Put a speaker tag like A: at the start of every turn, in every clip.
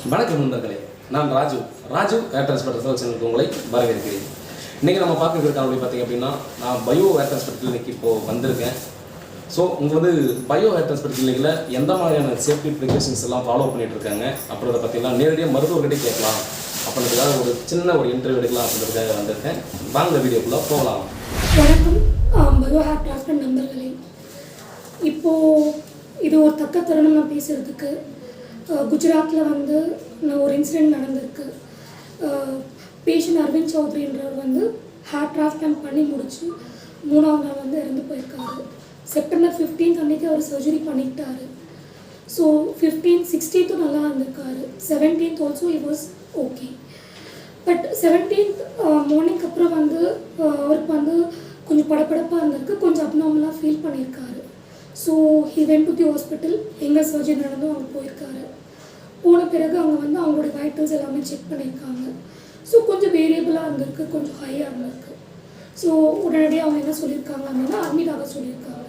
A: வணக்கம் நண்பர்களே, நான் ராஜு ஏர் டிரான்ஸ்போர்ட் ரிசர்ச் சேனலுக்கு உங்களை வரவேற்கிறேன். இன்றைக்கி நம்ம பார்க்க காணொலி பார்த்திங்க அப்படின்னா, நான் பயோ ஏர் டிரான்ஸ்போர்ட் கிளினிக் இப்போது வந்திருக்கேன். ஸோ உங்கள் பயோ ஏர் டிரான்ஸ்போர்ட் கிளினிக்கில் எந்த மாதிரியான சேஃப்டி ப்ரிகாஷன்ஸ் எல்லாம் ஃபாலோ பண்ணிகிட்டு இருக்காங்க அப்படின்றத பற்றிலாம் நேரடியாக மருத்துவர்கிட்டே கேட்கலாம் அப்படின்றதுக்காக ஒரு சின்ன இன்டர்வியூ எடுக்கலாம் அப்படின்றதுக்காக வந்திருக்கேன். வாங்க வீடியோக்குள்ளே போகலாம்.
B: வணக்கம் பயோ ஏர் டிரான்ஸ்போர்ட் நண்பர்களே. இப்போது இது ஒரு தக்க தருணம் நான் பேசுகிறதுக்கு. குஜராத்தில் நான் ஒரு இன்சிடெண்ட் நடந்திருக்கு. பேஷண்ட் அரவிந்த் சௌத்ரின்றவர் ஹேர் டிரான்ஸ்பிளான்ட் பண்ணி முடிச்சு 3ஆவது நாள் இறந்து போயிருக்காரு. செப்டம்பர் 15 அன்றைக்கி அவர் சர்ஜரி பண்ணிக்கிட்டாரு. ஸோ 15, 16 நல்லா இருந்திருக்காரு. 17 also it was okay. But 17 morning அப்புறம் அவருக்கு கொஞ்சம் படப்படப்பாக இருந்திருக்கு, கொஞ்சம் அப்நார்மலாக ஃபீல் பண்ணியிருக்காரு. So he went to the hospital. எங்கே சர்ஜரி நடந்தும் அவங்க போயிருக்காரு. போன பிறகு அவங்க அவங்களோட வைட்டல்ஸ் எல்லாமே செக் பண்ணியிருக்காங்க. ஸோ கொஞ்சம் வேரியபிளாக இருந்திருக்கு, கொஞ்சம் ஹையாக இருந்திருக்கு. ஸோ உடனடியாக அவங்க என்ன சொல்லியிருக்காங்க அப்படின்னா அட்மிட் ஆக சொல்லியிருக்காங்க.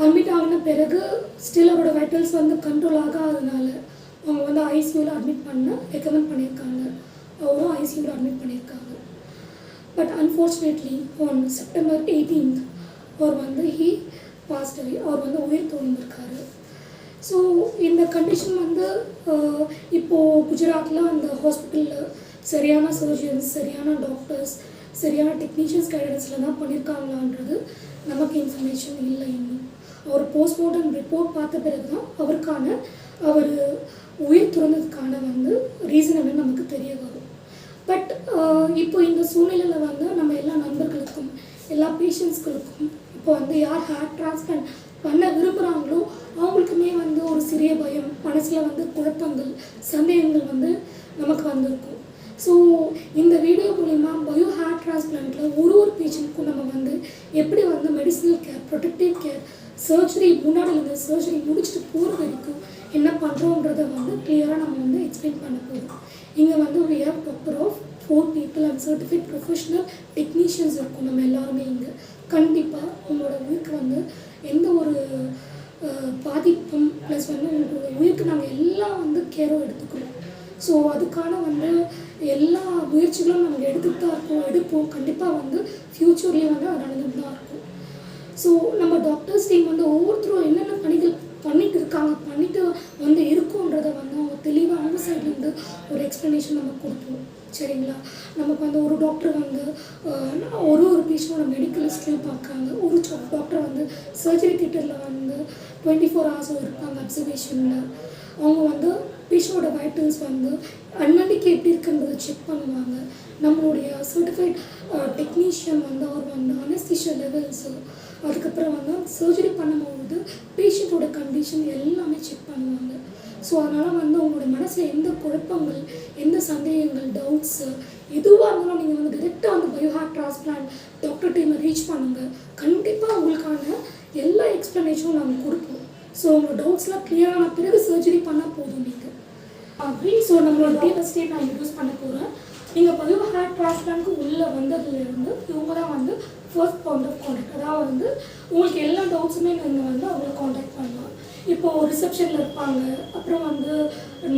B: அட்மிட் ஆகின பிறகு ஸ்டில் அவரோட வைட்டல்ஸ் கண்ட்ரோல் ஆகாததுனால அவங்க ஐசியூவில் அட்மிட் பண்ண ரெக்கமெண்ட் பண்ணியிருக்காங்க. அவரும் ஐசியூவில் அட்மிட் பண்ணியிருக்காங்க. பட் அன்ஃபார்ச்சுனேட்லி ஆன் செப்டம்பர் 18 அவர் ஹி பாஸ்ட் அவே. அவர் உயிர் தோன்றிருக்காரு. ஸோ இந்த கண்டிஷன் இப்போது குஜராத்தில் அந்த ஹாஸ்பிட்டலில் சரியான சர்ஜன்ஸ், சரியான டாக்டர்ஸ், சரியான டெக்னீஷியன்ஸ் கைடன்ஸில் தான் பண்ணியிருக்காங்களான்றது நமக்கு இன்ஃபர்மேஷன் இல்லை. இன்னும் அவர் போஸ்ட்மார்ட்டம் ரிப்போர்ட் பார்த்த பிறகு தான் அவர் உயிர் துறந்ததுக்கான ரீசன் என்னன்னு நமக்கு தெரிய வரும். பட் இப்போ இந்த சூழ்நிலையில் நம்ம எல்லா நண்பர்களுக்கும், எல்லா பேஷண்ட்ஸ்களுக்கும் இப்போ யார் ஹேர் டிரான்ஸ்பிளான்ட் பண்ண விரும்புகிறாங்களோ அவங்களுக்குமே ஒரு சிறிய பயம், மனசில் குழப்பங்கள், சந்தேகங்கள் நமக்கு வந்திருக்கும். ஸோ இந்த வீடியோ மூலிமா பயோ ஹேர் டிரான்ஸ்பிளான்ட்டில் ஒரு பேஷண்ட்க்கும் நம்ம எப்படி medicinal care, protective care, surgery முன்னாடி இந்த சர்ஜரி முடிச்சுட்டு போகிற வரைக்கும் என்ன பண்ணுறோன்றதை கிளியராக நம்ம எக்ஸ்பிளைன் பண்ண போகிறோம். இங்கே we have doctor of 4 people and certified professional technicians இருக்கும். நம்ம எல்லாருமே இங்கே கண்டிப்பாக உங்களோட உயிருக்கு எந்த ஒரு பாதிப்பும் ப்ளஸ் உங்களோட உயிருக்கு நாங்கள் எல்லாம் கேரும் எடுத்துக்கிறோம். ஸோ அதுக்கான எல்லா முயற்சிகளும் நாங்கள் எடுத்துகிட்டு தான் எடுப்போம். கண்டிப்பாக ஃப்யூச்சர்லேயே அது நடந்துட்டு தான் இருக்கும். ஸோ நம்ம டாக்டர்ஸ் டீம் ஒவ்வொருத்தரும் என்னென்ன பணிகள் பண்ணிட்டு இருக்காங்க, பண்ணிட்டு இருக்குன்றதை அவங்க தெளிவாக அவங்க சைட்லேருந்து ஒரு எக்ஸ்ப்ளனேஷன் நம்ம கொடுப்போம். சரிங்களா? நமக்கு ஒரு டாக்டர் ஒரு பேஷண்டோட மெடிக்கல் ஹிஸ்ட்ரியும் பார்க்குறாங்க. ஒரு டாக்டர் சர்ஜரி தியேட்டரில் 24 hours இருப்பாங்க அப்சர்வேஷனில். அவங்க பேஷண்டோட வைட்டல்ஸ் அன்னன்னைக்கு எப்படி இருக்குன்றதை செக் பண்ணுவாங்க. நம்மளுடைய சர்டிஃபைட் டெக்னீஷியன் அவர் அனஸ்தீஷியா லெவல்ஸு, அதுக்கப்புறம் சர்ஜரி பண்ணும்போது பேஷண்ட்டோட கண்டிஷன் எல்லாமே செக் பண்ணுவாங்க. ஸோ அதனால் உங்களோட மனசில் எந்த குழப்பங்கள், எந்த சந்தேகங்கள், டவுட்ஸு எதுவாக இருந்தாலும் நீங்கள் டிரெக்டாக பயோ ஹேர் டிரான்ஸ்பிளான்ட் டாக்டர் டீமை ரீச் பண்ணுங்கள். கண்டிப்பாக உங்களுக்கான எல்லா எக்ஸ்ப்ளனேஷனும் நாங்கள் கொடுப்போம். ஸோ உங்களோட டவுட்ஸ்லாம் கிளியரான பிறகு சர்ஜரி பண்ணால் போதும் நீங்கள் அப்படி. ஸோ நம்மளோட டீட்டெயில் ஸ்டேட் நான் யூஸ் பண்ண போகிறேன். நீங்கள் பயோ ஹேர் டிரான்ஸ்பிளான்ட்க்கு உள்ளே வந்ததுலேருந்து இவங்க தான் ஃபர்ஸ்ட் பாயிண்ட் ஆஃப் கான்டாக்ட். அதாவது உங்களுக்கு எல்லா டவுட்ஸுமே நீங்கள் அவங்களை கான்டாக்ட் பண்ணலாம். இப்போது ரிசப்ஷனில் இருப்பாங்க, அப்புறம்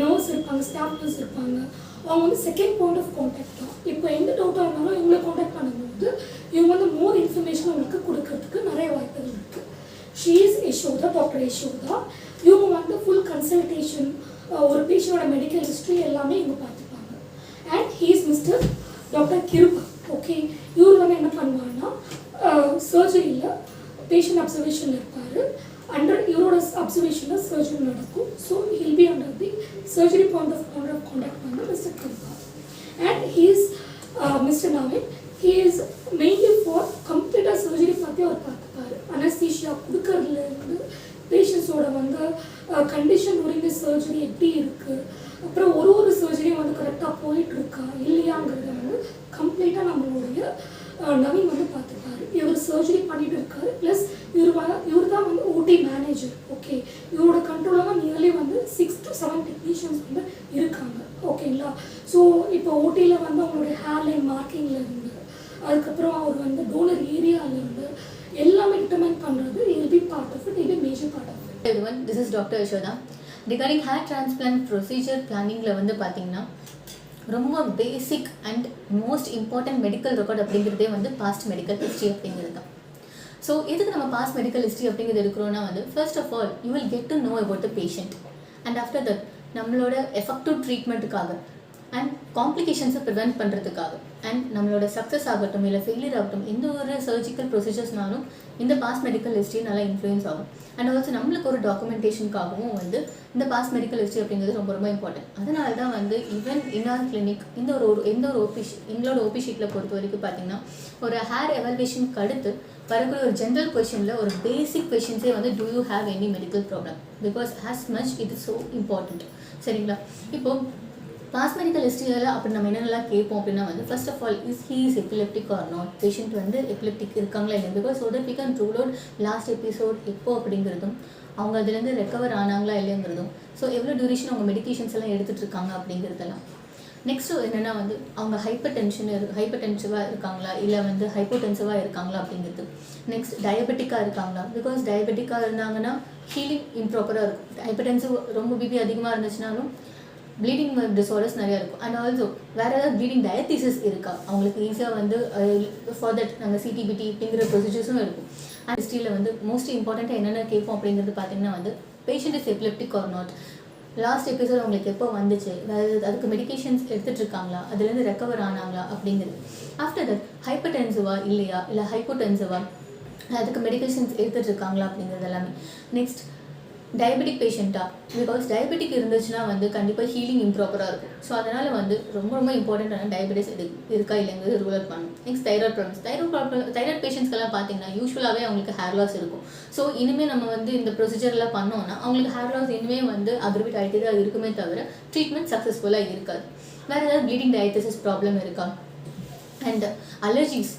B: நர்ஸ் இருப்பாங்க, ஸ்டாஃப் நர்ஸ் இருப்பாங்க. அவங்க செகண்ட் பாயிண்ட் ஆஃப் கான்டாக்ட் தான். இப்போ எந்த டவுட்டாக இருந்தாலும் இவங்களை கான்டாக்ட் பண்ணும்போது இவங்க மோர் இன்ஃபர்மேஷன் உங்களுக்கு கொடுக்கறதுக்கு நிறைய வாய்ப்புகள் இருக்குது. She is Yashoda, doctor Yashoda. இவங்க ஃபுல் கன்சல்டேஷன், ஒரு பேஷண்டோட மெடிக்கல் ஹிஸ்ட்ரி எல்லாமே இவங்க பார்த்துப்பாங்க. And he is mister doctor Kirupa. Okay, இவர் என்ன பண்ணுவாங்கன்னா சர்ஜரியில் பேஷண்ட் அப்சர்வேஷனில் இருப்பார். அண்டர் இவரோட அப்சர்வேஷனில் சர்ஜரி நடக்கும். So he'll be under the surgery point of contact mister Kirupa. And he is mister Naveen. He is mainly for கம்ப்ளீட்டாக சர்ஜரி பற்றி அவர் பார்த்துப்பார். அனஸ்தீஷியா கொடுக்கறதுலேருந்து பேஷண்ட்ஸோட கண்டிஷன் உரிமை சர்ஜரி எப்படி இருக்குது, அப்புறம் ஒரு சர்ஜரியும் கரெக்டாக போயிட்டுருக்கா இல்லையாங்கிறத கம்ப்ளீட்டாக நம்மளுடைய நவீன் பார்த்துப்பாரு. இவர் சர்ஜரி பண்ணிட்டு இருக்காரு. ப்ளஸ் இவர் தான் ஓடி மேனேஜர். ஓகே, இவரோட கண்ட்ரோலில் தான் நியர்லி 6 to 7 டெக்னீஷியன்ஸ் இருக்காங்க. ஓகேங்களா? ஸோ இப்போ ஓடியில் அவங்களுடைய ஹேர்லைன் மார்க்கிங்கில் இருந்து, அதுக்கப்புறம் அவர் டோனர் ஏரியாவிலேருந்து எல்லாமே டிட்டர்மைன் பண்ணுறது. Will be part of it, will be major part of it.
C: Everyone, this is Dr. Yashoda. Regarding hair transplant procedure பிளானிங்கில் வந்து பார்த்திங்கன்னா ரொம்ப basic and most important medical record அப்படிங்கிறதே வந்து பாஸ்ட் மெடிக்கல் ஹிஸ்ட்ரி அப்படிங்கிறது தான். ஸோ எதுக்கு நம்ம பாஸ்ட் மெடிக்கல் ஹிஸ்ட்ரி அப்படிங்கிறது எடுக்கிறோன்னா வந்து first of all you will get to know about the patient and after that நம்மளோட எஃபெக்டிவ் ட்ரீட்மெண்ட்டுக்காக அண்ட் காம்ப்ளிகேஷன்ஸை ப்ரிவென்ட் பண்ணுறதுக்காக அண்ட் நம்மளோட சக்ஸஸ் ஆகட்டும் இல்லை ஃபெயிலியர் ஆகட்டும் எந்த ஒரு சர்ஜிக்கல் ப்ரொசீஜர்ஸ்னாலும் இந்த பாஸ்ட் மெடிக்கல் ஹிஸ்ட்ரி நல்லா இன்ஃப்ளூயன்ஸ் ஆகும். அண்ட் ஆல்சோ நம்மளுக்கு ஒரு டாக்குமெண்டேஷனுக்காகவும் வந்து இந்த பாஸ்ட் மெடிக்கல் ஹிஸ்ட்ரி அப்படிங்கிறது ரொம்ப ரொம்ப இம்பார்ட்டன்ட். அதனால தான் வந்து ஈவன் இன் ஆர் கிளினிக் எந்த ஒரு எங்களோட ஓபி ஷீட்டில் பொறுத்த வரைக்கும் பார்த்தீங்கன்னா ஒரு ஹேர் எவால்வேஷனுக்கு அடுத்து வரக்கூடிய ஒரு ஜென்ரல் கொஷனில் ஒரு பேசிக் கொஷின்ஸே வந்து do you have any medical problem because as much it is so important. சரிங்களா? இப்போது பாஸ்ட் மெடிக்கல் ஹிஸ்ட்ரியில் அப்படி நம்ம என்னென்னலாம் கேட்போம் அப்படின்னா வந்து first of all is epileptic or not, patient வந்து எபிலெப்டிக் இருக்காங்களா இல்லை, because so that we can rule out last episode எப்போ அப்படிங்கிறதும் அவங்க அதுலேருந்து ரெக்கவர் ஆனாங்களா இல்லைங்கிறதும், ஸோ எவ்வளோ டியூரேஷன் அவங்க மெடிக்கேஷன்ஸ் எல்லாம் எடுத்துகிட்டு இருக்காங்க அப்படிங்கிறதெல்லாம். நெக்ஸ்ட்டு என்னென்னா வந்து அவங்க ஹைப்பர் டென்சிவாக இருக்காங்களா இல்லை வந்து ஹைப்போடென்சிவாக இருக்காங்களா அப்படிங்கிறது. நெக்ஸ்ட் டயபெட்டிக்காக இருக்காங்களா, பிகாஸ் டயபெட்டிக்காக இருந்தாங்கன்னா ஹீலிங் இம்ப்ராப்பராக இருக்கும். ஹைப்பர்டென்சிவ் ரொம்ப பிபி அதிகமாக இருந்துச்சுனாலும் ப்ளீடிங் டிஸார்டர்ஸ் நிறையா இருக்கும். அண்ட் ஆல்சோ வேறு ஏதாவது ப்ளீடிங் டயத்திசிஸ் இருக்கா அவங்களுக்கு ஈஸியாக வந்து ஃபார் தட் நாங்கள் சிடிபிடி அப்படிங்கிற ப்ரொசீஜர்ஸும் இருக்கும். அண்ட் ஹிஸ்ட்ரியில் வந்து மோஸ்ட் இம்பார்ட்டண்ட்டாக என்னென்ன கேட்போம் அப்படிங்கிறது பார்த்தீங்கன்னா வந்து patient is epileptic or not, last episode அவங்களுக்கு எப்போ வந்துச்சு, வேறு அதுக்கு மெடிக்கேஷன்ஸ் எடுத்துகிட்டு இருக்காங்களா, அதுலேருந்து ரெக்கவர் ஆனாங்களா அப்படிங்கிறது. ஆஃப்டர் தட் ஹைப்பர் டென்சிவா இல்லையா இல்லை ஹைப்போடென்சிவா அதுக்கு மெடிக்கேஷன்ஸ் எடுத்துகிட்டு இருக்காங்களா அப்படிங்கிறது எல்லாமே. நெக்ஸ்ட் டயபெட்டிக் பேஷண்ட்டா, பிகாஸ் டயபெட்டிக் இருந்துச்சுன்னா வந்து கண்டிப்பாக ஹீலிங் இம்ப்ராப்பராக இருக்கும். ஸோ அதனால் வந்து ரொம்ப ரொம்ப இம்பார்ட்டண்ட்டான டயபெட்டிஸ் இருக்கா இல்லைங்கிறது ரூல் அவுட் பண்ணணும். நெக்ஸ்ட் தைராய்ட் பேஷண்ட்ஸ்க்கெல்லாம் பார்த்தீங்கன்னா யூஸ்வலாகவே அவங்களுக்கு ஹேர் லாஸ் இருக்கும். ஸோ இனிமேல் நம்ம வந்து இந்த ப்ரொசீஜர்லாம் பண்ணோன்னா அவங்களுக்கு ஹேர் லாஸ் இனிமேல் வந்து அக்ரிவேட் ஆகிட்டு தான் இருக்குமே தவிர ட்ரீட்மெண்ட் சக்ஸஸ்ஃபுல்லாக இருக்காது. வேறு ஏதாவது ப்ளீடிங் டயத்திசிஸ் ப்ராப்ளம் இருக்கா. And allergies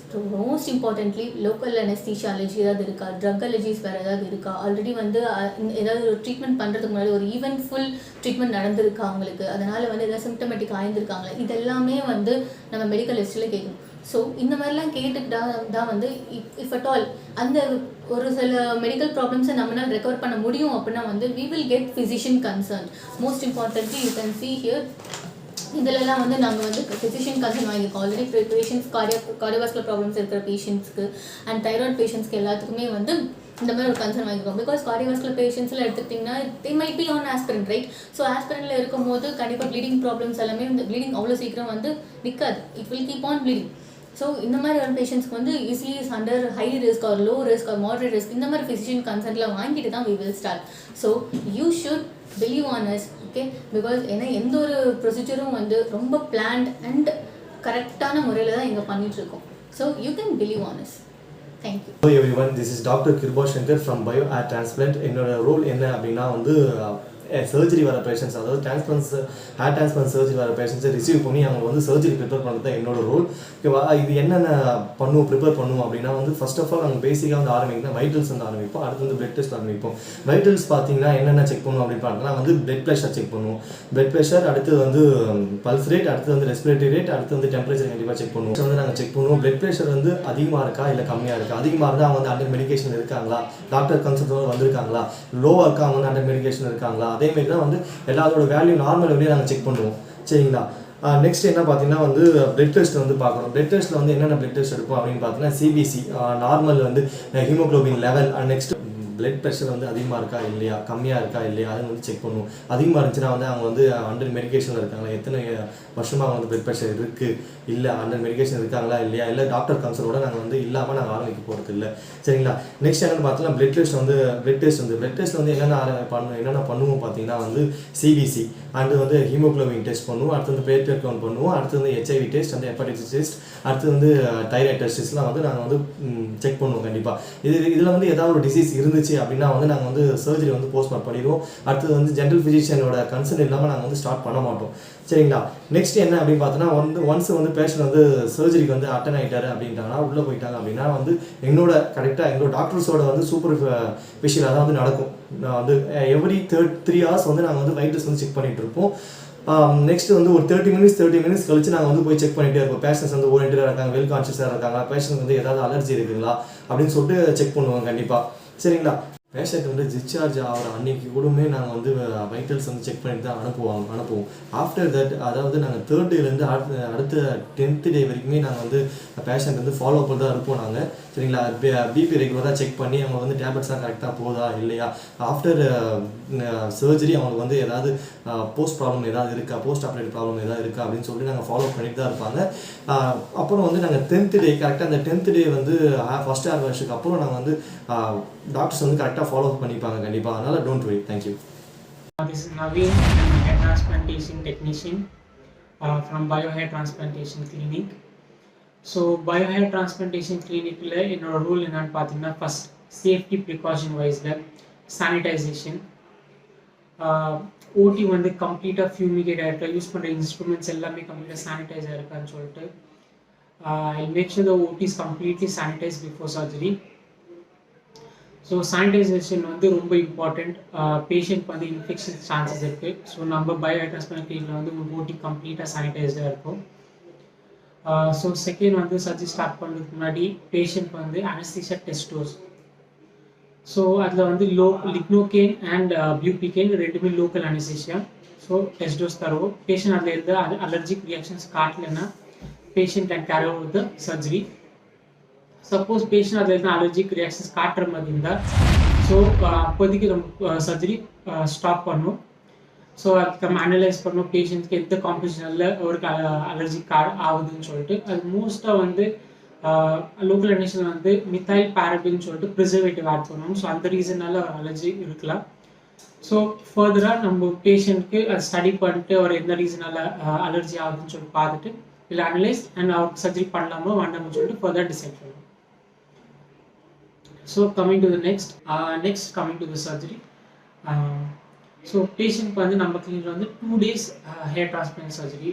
C: most importantly local anaesthesia allergy ஏதாவது இருக்கா, ட்ரக் அலர்ஜிஸ் வேறு ஏதாவது இருக்கா, ஆல்ரெடி வந்து ஏதாவது ஒரு ட்ரீட்மெண்ட் பண்ணுறதுக்கு முன்னாடி ஒரு ஈவென்ட் ஃபுல் ட்ரீட்மெண்ட் நடந்திருக்கா அவங்களுக்கு, அதனால் வந்து ஏதாவது சிம்டமேட்டிக் ஆயிருந்திருக்காங்களா, இதெல்லாமே வந்து நம்ம மெடிக்கல் ஹிஸ்ட்ரியில் கேட்கணும். ஸோ இந்த மாதிரிலாம் கேட்டுக்கிட்டா தான் வந்து இஃப் அட் ஆல் அந்த ஒரு சில மெடிக்கல் ப்ராப்ளம்ஸை நம்மளால் ரெக்கவர் பண்ண முடியும் அப்படின்னா வந்து we will get physician concern. Most importantly you can see here இதிலெல்லாம் வந்து நாங்கள் வந்து ஃபிசிஷியன் கன்சர்ன் வாங்கியிருக்கோம். ஆல்ரெடி பேஷண்ட்ஸ் கார்டியோவாஸ்குலர் ப்ராப்ளம்ஸ் இருக்கிற பேஷண்ட்ஸ்க்கு அண்ட் தைராய்டு பேஷண்ட்ஸ்க்கு எல்லாத்துக்குமே வந்து இந்த மாதிரி ஒரு கன்சர்ன் வாங்கியிருக்கோம். பிகாஸ் கார்டியோவாஸ்குலர் பேஷண்ட்ஸில் எடுத்துக்கிட்டிங்கன்னா they might be on aspirin, right? So ஆஸ்பிரினில் இருக்கும் போது கண்டிப்பாக ப்ளீடிங் ப்ராப்ளம்ஸ் எல்லாமே இந்த ப்ளீடிங் அவ்வளோ சீக்கிரம் வந்து நிற்காது, it will keep on bleeding. So இந்த மாதிரி ஒரு பேஷண்ட்ஸ்க்கு வந்து easily under high risk or low risk or moderate risk இந்த மாதிரி ஃபிசிஷியன் கன்சர்ன்லாம் வாங்கிட்டு தான் we will start. So you should believe on us, okay? Because ஏன்னா எந்த ஒரு ப்ரொசீஜரும் வந்து ரொம்ப பிளான்ட் அண்ட் கரெக்டான முறையில் தான் இங்கே பண்ணிகிட்ருக்கோம். So you can believe on as. Thank you.
D: Hello everyone, this is Dr. Kirba Shankar from Bio Hair Transplant. என்னோட ரோல் என்ன அப்படின்னா வந்து சர்ஜரி வர பேஷண்ட்ஸ், அதாவது ஹேர் டிரான்ஸ்பிளான்ட் சர்ஜரி வர பேஷண்ட்ஸை ரிசீவ் பண்ணி அவங்க வந்து சர்ஜரி ப்ரிப்பேர் பண்ணுறது தான் என்னோட ரோல். ஓகேவா? இது என்னென்ன ப்ரிப்பேர் பண்ணுவோம் அப்படின்னா வந்து ஃபர்ஸ்ட் ஆஃப் ஆல் நாங்கள் பேசிக்காக வந்து ஆரம்பிக்கணும் வைட்டல்ஸ் வந்து ஆரம்பிப்போம். அடுத்து வந்து பிளட் டெஸ்ட் ஆரம்பிப்போம். வைட்டல்ஸ் பார்த்தீங்கன்னா என்னென்ன செக் பண்ணுவோம் அப்படின்னு பார்த்தீங்கன்னா வந்து பிளட் ப்ரெஷர் செக் பண்ணுவோம். பிளட் ப்ரெஷர், அடுத்து வந்து பல்ஸ் ரேட், அடுத்து வந்து ரெஸ்பிரேட்டரி ரேட், அடுத்து வந்து டெம்பரேச்சர் கண்டிப்பாக செக் பண்ணுவோம். வந்து நாங்கள் செக் பண்ணுவோம் பிளட் ப்ரெஷர் வந்து அதிகமாக இருக்கா இல்லை கம்மியாக இருக்கா. அதிகமாக இருந்தால் அவங்க வந்து அண்டர் மெடிக்கேஷன் இருக்காங்களா, டாக்டர் கன்சல்ட் வந்திருக்காங்களா, லோவாக இருக்கா அவங்க வந்து அண்டர் மெடிக்கேஷன் இருக்காங்களா. அதேமாரி தான் வந்து எல்லாத்தோட வேல்யூ நார்மல் வழியாக நாங்கள் செக் பண்ணுவோம். சரிங்களா? நெக்ஸ்ட் என்ன பார்த்தீங்கன்னா வந்து பிளட் டெஸ்ட் வந்து பார்க்குறோம். பிளட் டெஸ்ட்டில் வந்து என்னென்ன பிளட் டெஸ்ட் எடுப்போம் அப்படின்னு பார்த்தீங்கன்னா சிபிசி, நார்மல் வந்து haemoglobin level, next blood pressure வந்து அதிகமாக இருக்கா இல்லையா, கம்மியாக இருக்கா இல்லையா, அதை வந்து செக் பண்ணுவோம். அதிகமாக இருந்துச்சுன்னா வந்து அவங்க வந்து அண்டர் மெடிக்கேஷனில் இருக்காங்களா, எத்தனை வருஷமாக வந்து பிளட் ப்ரெஷர் இருக்குது இல்லை அண்டர் மெடிக்கேஷன் இருக்காங்களா இல்லையா, இல்லை டாக்டர் கன்சல்ட்டோட நாங்கள் வந்து இல்லாமல் நாங்கள் ஆரம்பிக்க போகிறது இல்லை. சரிங்களா? நெக்ஸ்ட் என்னென்னு பார்த்தீங்கன்னா பிளட் டெஸ்ட் வந்து என்னென்ன பண்ணுவோம் பார்த்தீங்கன்னா வந்து சிபிசி அண்டு வந்து ஹீமோக்ளோபின் டெஸ்ட் பண்ணுவோம். அடுத்து வந்து பிளேட்லெட் கவுண்ட் பண்ணுவோம். அடுத்து வந்து ஹெச்ஐவி டெஸ்ட், அந்த ஹெப்படைட்டிஸ் டெஸ்ட், அடுத்து வந்து தைராய்டு டெஸ்ட்லாம் வந்து நாங்கள் வந்து செக் பண்ணுவோம். கண்டிப்பாக இதில் வந்து ஏதாவது ஒரு டிசீஸ் இருந்துச்சு அப்படின்னா வந்து நாங்கள் வந்து சர்ஜரி வந்து போஸ்ட்மார்ட் பண்ணிடுவோம். அடுத்தது வந்து ஜென்ரல் ஃபிசிஷியனோட கன்சர்ன் இல்லாமல் நாங்கள் வந்து ஸ்டார்ட் பண்ண மாட்டோம். சரிங்களா? நெக்ஸ்ட் என்ன அப்படின்னு பார்த்தோன்னா ஒன்ஸ் வந்து பேஷண்ட் வந்து சர்ஜரிக்கு வந்து அட்டன் ஆகிட்டாரு அப்படின்ட்டாங்கன்னா உள்ளே போயிட்டாங்க அப்படின்னா வந்து எங்களோட டாக்டர்ஸோட வந்து சூப்பர் விஷயம் தான் வந்து நடக்கும். வந்து எவ்ரி 3 hours வந்து நாங்கள் வந்து வைட்டல்ஸ் வந்து செக் பண்ணிட்டு இருப்போம். நெக்ஸ்ட் வந்து ஒரு 30 minutes கழிச்சு நாங்கள் வந்து போய் செக் பண்ணிகிட்டே இருப்போம். பேஷண்ட்ஸ் வந்து ஓரியன்டாக இருக்காங்க, வெல் கான்ஷியஸாக இருக்காங்க, பேஷண்ட் வந்து ஏதாவது அலர்ஜி இருக்குங்களா அப்படின்னு சொல்லிட்டு செக் பண்ணுவோம் கண்டிப்பாக. சரிங்களா? பேஷண்ட் வந்து டிஸ்சார்ஜ் ஆகிற அன்னைக்கு கூடமே நாங்கள் வந்து வைட்டல்ஸ் வந்து செக் பண்ணிட்டு தான் அனுப்புவோம். ஆஃப்டர் தட், அதாவது நாங்கள் 3rd டேலேருந்து அடுத்த 10th டே வரைக்குமே நாங்கள் வந்து பேஷண்ட் வந்து ஃபாலோ பண்ணி தான் இருப்போம் நாங்கள். சரிங்களா? பிபி ரெகுலராக செக் பண்ணி அவங்க வந்து டேப்லெட்ஸ்லாம் கரெக்டாக போதா இல்லையா, ஆஃப்டர் சர்ஜரி அவங்களுக்கு வந்து ஏதாவது போஸ்ட் ப்ராப்ளம் ஏதாவது இருக்கா, போஸ்ட் ஆப்ரேட்டிவ் ப்ராப்ளம் ஏதாவது இருக்கா அப்படின்னு சொல்லிட்டு நாங்கள் ஃபாலோ பண்ணிட்டு தான் இருப்பாங்க. அப்புறம் வந்து நாங்கள் 10th டே கரெக்டாக அந்த 10th டே வந்து ஃபஸ்ட் ஹேர் வாஷுக்கு அப்புறம் நாங்கள் வந்து டாக்டர்ஸ் வந்து கரெக்டாக ஃபாலோ பண்ணிப்பாங்க கண்டிப்பாக. அதனால் don't worry. Thank you.
E: This is Naveen, I'm a hair transplantation technician from Biohair Transplantation Clinic. So Biohair Transplantation Clinic என்னோட ரூல் என்னன்னு பார்த்தீங்கன்னா, ஃபர்ஸ்ட் சேஃப்டி ப்ரிகாஷன் வைஸில் சானிடைசேஷன், ஓடி வந்து கம்ப்ளீட்டாக ஃபியூமிகேட் ஆகிருக்கா, யூஸ் பண்ணுற இன்ஸ்ட்ருமெண்ட்ஸ் எல்லாமே கம்ப்ளீட்டாக சானிடைஸ் ஆகிருக்கான்னு சொல்லிட்டு ஐ மேக் ஷூர் த ஓடி is completely sanitise before surgery. So sanitisation வந்து ரொம்ப இம்பார்ட்டண்ட். பேஷண்ட் வந்து இன்ஃபெக்ஷன் சான்சஸ் இருக்குது. ஸோ நம்ம பயோஹேர் டிரான்ஸ்பிளான்ட் கிளினிக்கில் வந்து உங்கள் ஓடி கம்ப்ளீட்டாக சானிடைஸ்டாக இருக்கும். ஸோ செகண்ட் வந்து சர்ஜரி ஸ்டார்ட் பண்ணுறதுக்கு முன்னாடி பேஷண்ட் வந்து அனஸ்தீசியா டெஸ்ட் டோஸ். ஸோ அதில் வந்து லிக்னோகேன் அண்ட் பியூபிகேன் ரெண்டுமே local anaesthesia. So test dose தருவோம். பேஷண்ட் அதில் இருந்து அலர்ஜிக் ரியாக்ஷன்ஸ் காட்டலைன்னா patient can carry over with the surgery. Suppose patient அதில் இருந்தால் அலர்ஜிக் ரியாக்ஷன்ஸ் காட்டுற மாதிரி இருந்தால் ஸோ அப்போதைக்கு நம்ம சர்ஜரி ஸ்டாப் பண்ணணும். ஸோ அதுக்கு நம்ம அனலைஸ் பண்ணணும் பேஷண்ட்ஸ்க்கு எந்த காம்படிஷனில் ஒரு அலர்ஜிக் ஆகுதுன்னு சொல்லிட்டு. அது மோஸ்ட்டாக வந்து லோக்கல் அனஸ்தீசியா வந்து மித்தைல் பாரபின்னு சொல்லிட்டு ப்ரிசர்வேட்டிவ் ஆட் பண்ணணும். ஸோ அந்த ரீசனால ஒரு அலர்ஜி இருக்கலாம். ஸோ ஃபர்தராக நம்ம பேஷண்ட்க்கு அதை ஸ்டடி பண்ணிட்டு அவர் எந்த ரீசனால அலர்ஜி ஆகுதுன்னு சொல்லிட்டு பார்த்துட்டு இல்லை அனலைஸ் அண்ட் அவருக்கு சர்ஜரி பண்ணலாமா வேண்டாம்னு சொல்லிட்டு ஃபர்தர் டிசைட் பண்ணணும். So coming to the next coming to the surgery. So patient வந்து நம்ம கிளினிக்ல வந்து 2 days hair transplant surgery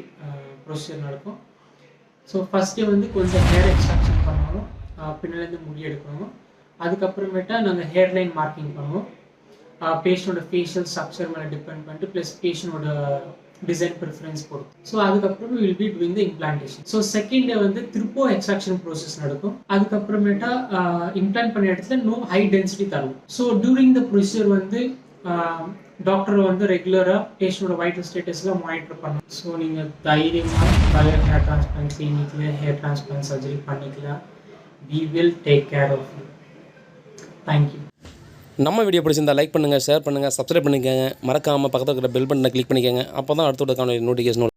E: procedure நடக்கும். ஸோ ஃபர்ஸ்ட் டே வந்து கொஞ்சம் ஹேர் எக்ஸ்ட்ராக்ஷன் பண்ணுவோம், பின்னாலேருந்து முடி எடுக்கணும். அதுக்கப்புறமேட்டா நாங்கள் ஹேர் லைன் மார்க்கிங் பண்ணுவோம். பேஷண்டோட ஃபேஷியல் ஸ்ட்ரக்சர் மேலே டிபெண்ட் பண்ணிட்டு ப்ளஸ் பேஷண்டோட டிசைன் ப்ரிஃபரன்ஸ் பொறுத்து. ஸோ அதுக்கப்புறம் will be doing the implantation. So second day வந்து திருப்போ எக்ஸ்ட்ராக்ஷன் ப்ரோசஸ் நடக்கும். அதுக்கப்புறமேட்டா இம்ப்ளான்ட் பண்ண இடத்துல நோ ஹை டென்சிட்டி தரும். ஸோ டூரிங் த ப்ரொசீஜர் வந்து டாக்டர் வந்து ரெகுலராக பேஷண்டோட வைட்டல் ஸ்டேட்டஸ்லாம் மானிட்டர் பண்ணணும். ஸோ நீங்கள் தைரியமாக பயோ ஹேர் டிரான்ஸ்பிளான்ட் கிளினிக்கில் ஹேர் டிரான்ஸ்பிளான்ட் சர்ஜரி பண்ணிக்கலாம். We will take care of you. Thank you.
A: நம்ம வீடியோ பிடிச்சிருந்தா லைக் பண்ணுங்கள், ஷேர் பண்ணுங்கள், சப்ஸ்கிரைப் பண்ணிக்கோங்க. மறக்காமல் பக்கத்தில் இருக்கிற பெல் பட்டனை கிளிக் பண்ணிக்கோங்க. அப்போ தான் அடுத்த நோட்டிஃபிகேஷன்